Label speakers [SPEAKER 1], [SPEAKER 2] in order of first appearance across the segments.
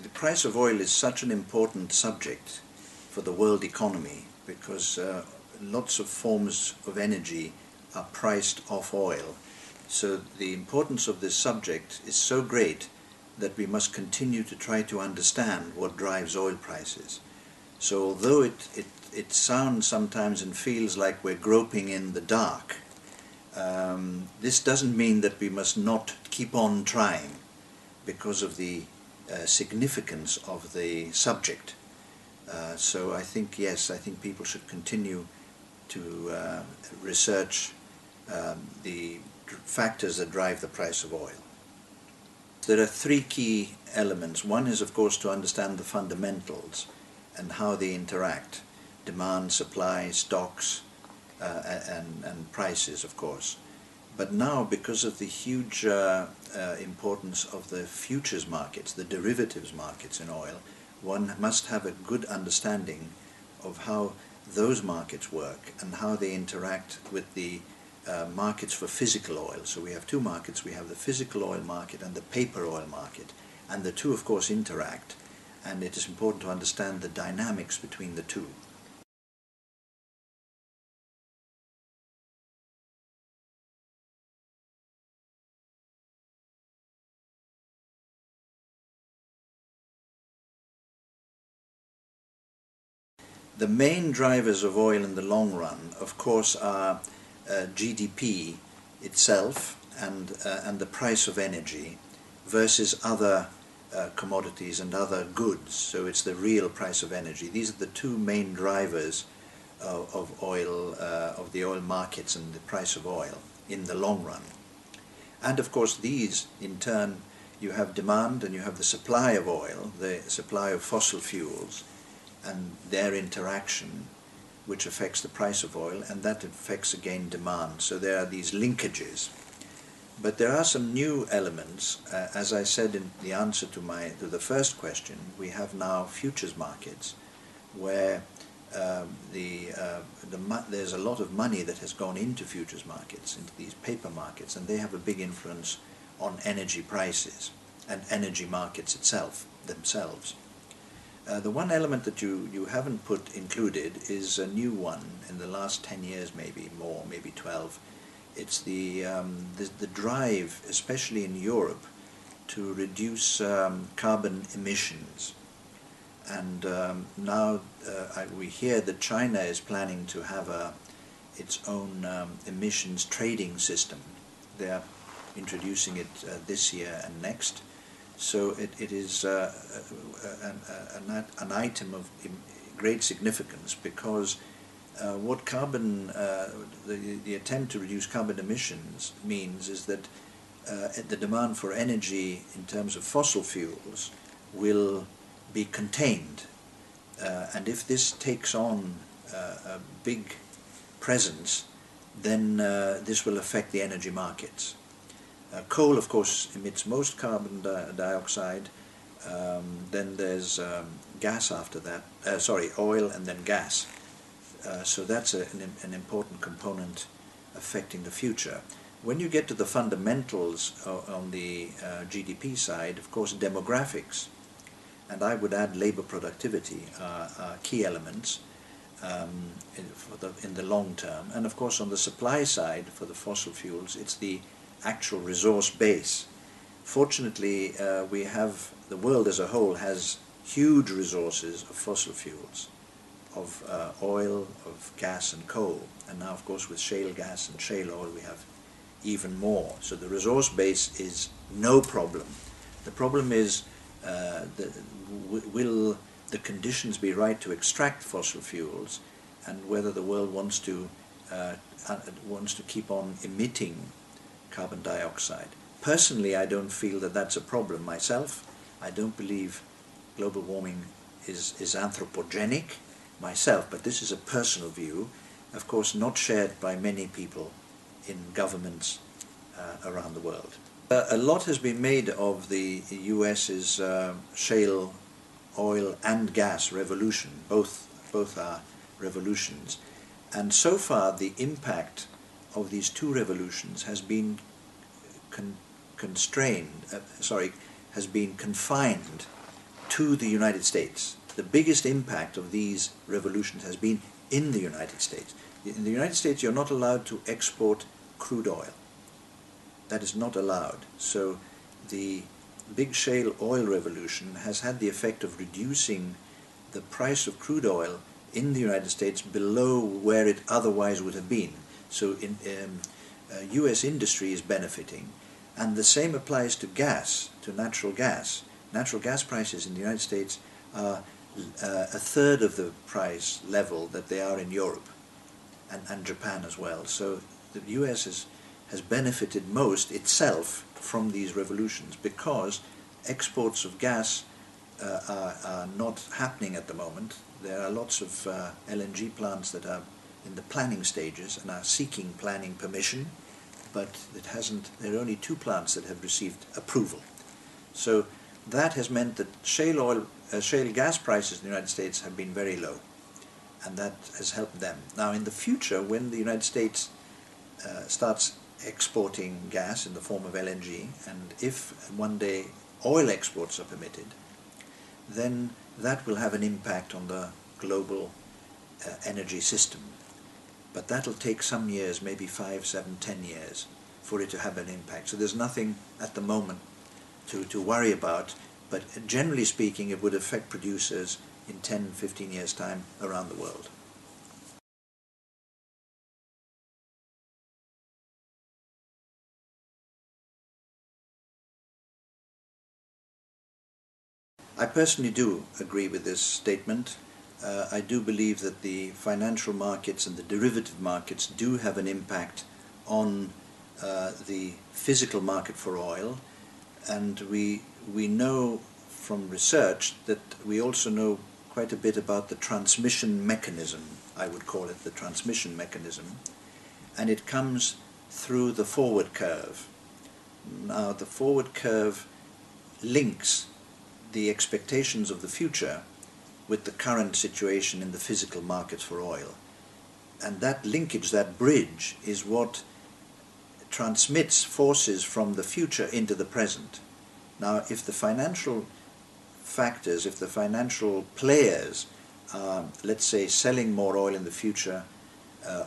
[SPEAKER 1] the price of oil is such an important subject for the world economy because lots of forms of energy are priced off oil. So the importance of this subject is so great that we must continue to try to understand what drives oil prices. So although it sounds sometimes and feels like we're groping in the dark, this doesn't mean that we must not keep on trying because of the significance of the subject. So I think, yes, I think people should continue to research the factors that drive the price of oil. There are three key elements. One is, of course, to understand the fundamentals and how they interact: demand, supply, stocks, and prices, of course. But now, because of the huge importance of the futures markets, the derivatives markets in oil, one must have a good understanding of how those markets work and how they interact with the markets for physical oil. So we have two markets. We have the physical oil market and the paper oil market, and the two, of course, interact, and it is important to understand the dynamics between the two. The main drivers of oil in the long run, of course, are GDP itself and the price of energy versus other commodities and other goods. So it's the real price of energy. These are the two main drivers of oil, of the oil markets and the price of oil in the long run. And of course these, in turn, you have demand and you have the supply of oil, the supply of fossil fuels, and their interaction, which affects the price of oil, and that affects again demand. So there are these linkages. But there are some new elements. As I said in the answer to the first question, we have now futures markets where there's a lot of money that has gone into futures markets, into these paper markets, and they have a big influence on energy prices and energy markets themselves. The one element that you haven't included is a new one in the last 10 years, maybe more, maybe 12. It's the drive, especially in Europe, to reduce carbon emissions. And now we hear that China is planning to have its own emissions trading system. They are introducing it this year and next. So it is an item of great significance because what the attempt to reduce carbon emissions means is that the demand for energy in terms of fossil fuels will be contained. And if this takes on a big presence, then this will affect the energy markets. Coal, of course, emits most carbon dioxide. Then there's gas after that. Oil and then gas. So that's an important component affecting the future. When you get to the fundamentals on the GDP side, of course, demographics, and I would add labor productivity are key elements in the long term. And of course, on the supply side for the fossil fuels, it's the actual resource base. Fortunately, the world as a whole has huge resources of fossil fuels, of oil, of gas and coal, and now of course with shale gas and shale oil we have even more. So the resource base is no problem. The problem is will the conditions be right to extract fossil fuels, and whether the world wants to keep on emitting carbon dioxide. Personally, I don't feel that that's a problem myself. I don't believe global warming is anthropogenic myself, but this is a personal view, of course not shared by many people in governments around the world. A lot has been made of the US's shale oil and gas revolution. Both are revolutions, and so far the impact of these two revolutions has been confined to the United States. The biggest impact of these revolutions has been in the United States. In the United States, you're not allowed to export crude oil. That is not allowed. So the big shale oil revolution has had the effect of reducing the price of crude oil in the United States below where it otherwise would have been. So US industry is benefiting, and the same applies to gas, to natural gas. Natural gas prices in the United States are a third of the price level that they are in Europe and Japan as well. So the US has benefited most itself from these revolutions, because exports of gas are not happening at the moment. There are lots of LNG plants that are in the planning stages and are seeking planning permission, but there are only 2 plants that have received approval. So that has meant that shale gas prices in the United States have been very low, and that has helped them. Now in the future, when the United States starts exporting gas in the form of LNG, and if one day oil exports are permitted, then that will have an impact on the global energy system. But that'll take some years, maybe 5, 7, 10 years, for it to have an impact. So there's nothing at the moment to worry about, but generally speaking, it would affect producers in 10, 15 years' time around the world. I personally do agree with this statement. I do believe that the financial markets and the derivative markets do have an impact on the physical market for oil, and we know from research that we also know quite a bit about the transmission mechanism. I would call it the transmission mechanism, and it comes through the forward curve. Now the forward curve links the expectations of the future with the current situation in the physical markets for oil. And that linkage, that bridge, is what transmits forces from the future into the present. Now, if the financial factors, if the financial players are, let's say, selling more oil in the future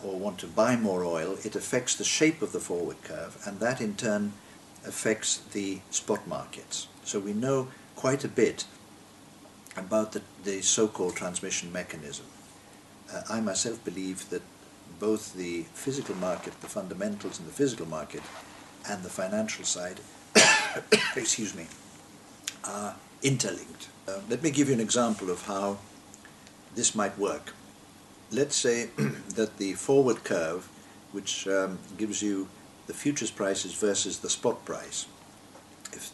[SPEAKER 1] or want to buy more oil, it affects the shape of the forward curve, and that in turn affects the spot markets. So we know quite a bit about the so-called transmission mechanism. I myself believe that both the physical market, the fundamentals in the physical market, and the financial side excuse me, are interlinked. Let me give you an example of how this might work. Let's say that the forward curve, which gives you the futures prices versus the spot price,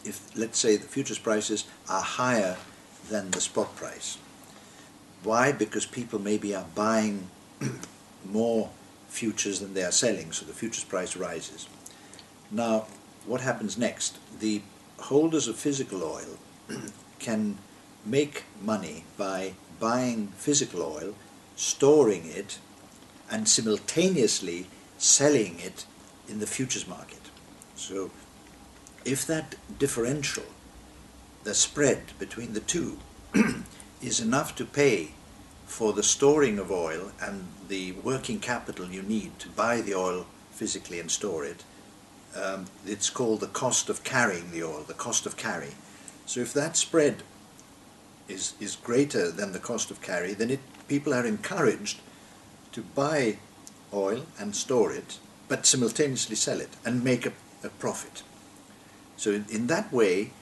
[SPEAKER 1] if let's say the futures prices are higher than the spot price. Why? Because people maybe are buying more futures than they are selling, so the futures price rises. Now, what happens next? The holders of physical oil can make money by buying physical oil, storing it, and simultaneously selling it in the futures market. So if that differential, the spread between the two, is enough to pay for the storing of oil and the working capital you need to buy the oil physically and store it, it's called the cost of carrying the oil, the cost of carry. So if that spread is greater than the cost of carry, then people are encouraged to buy oil and store it, but simultaneously sell it and make a profit. So in that way,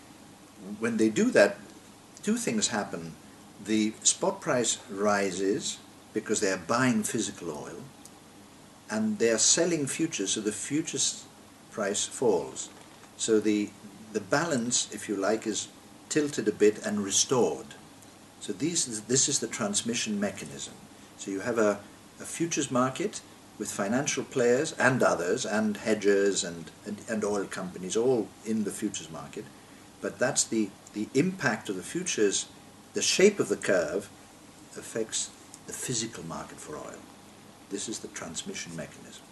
[SPEAKER 1] when they do that, 2 things happen. The spot price rises because they are buying physical oil, and they are selling futures, so the futures price falls. So the balance, if you like, is tilted a bit and restored. So this is the transmission mechanism. So you have a futures market with financial players and others, and hedgers and oil companies, all in the futures market. But that's the impact of the futures. The shape of the curve affects the physical market for oil. This is the transmission mechanism.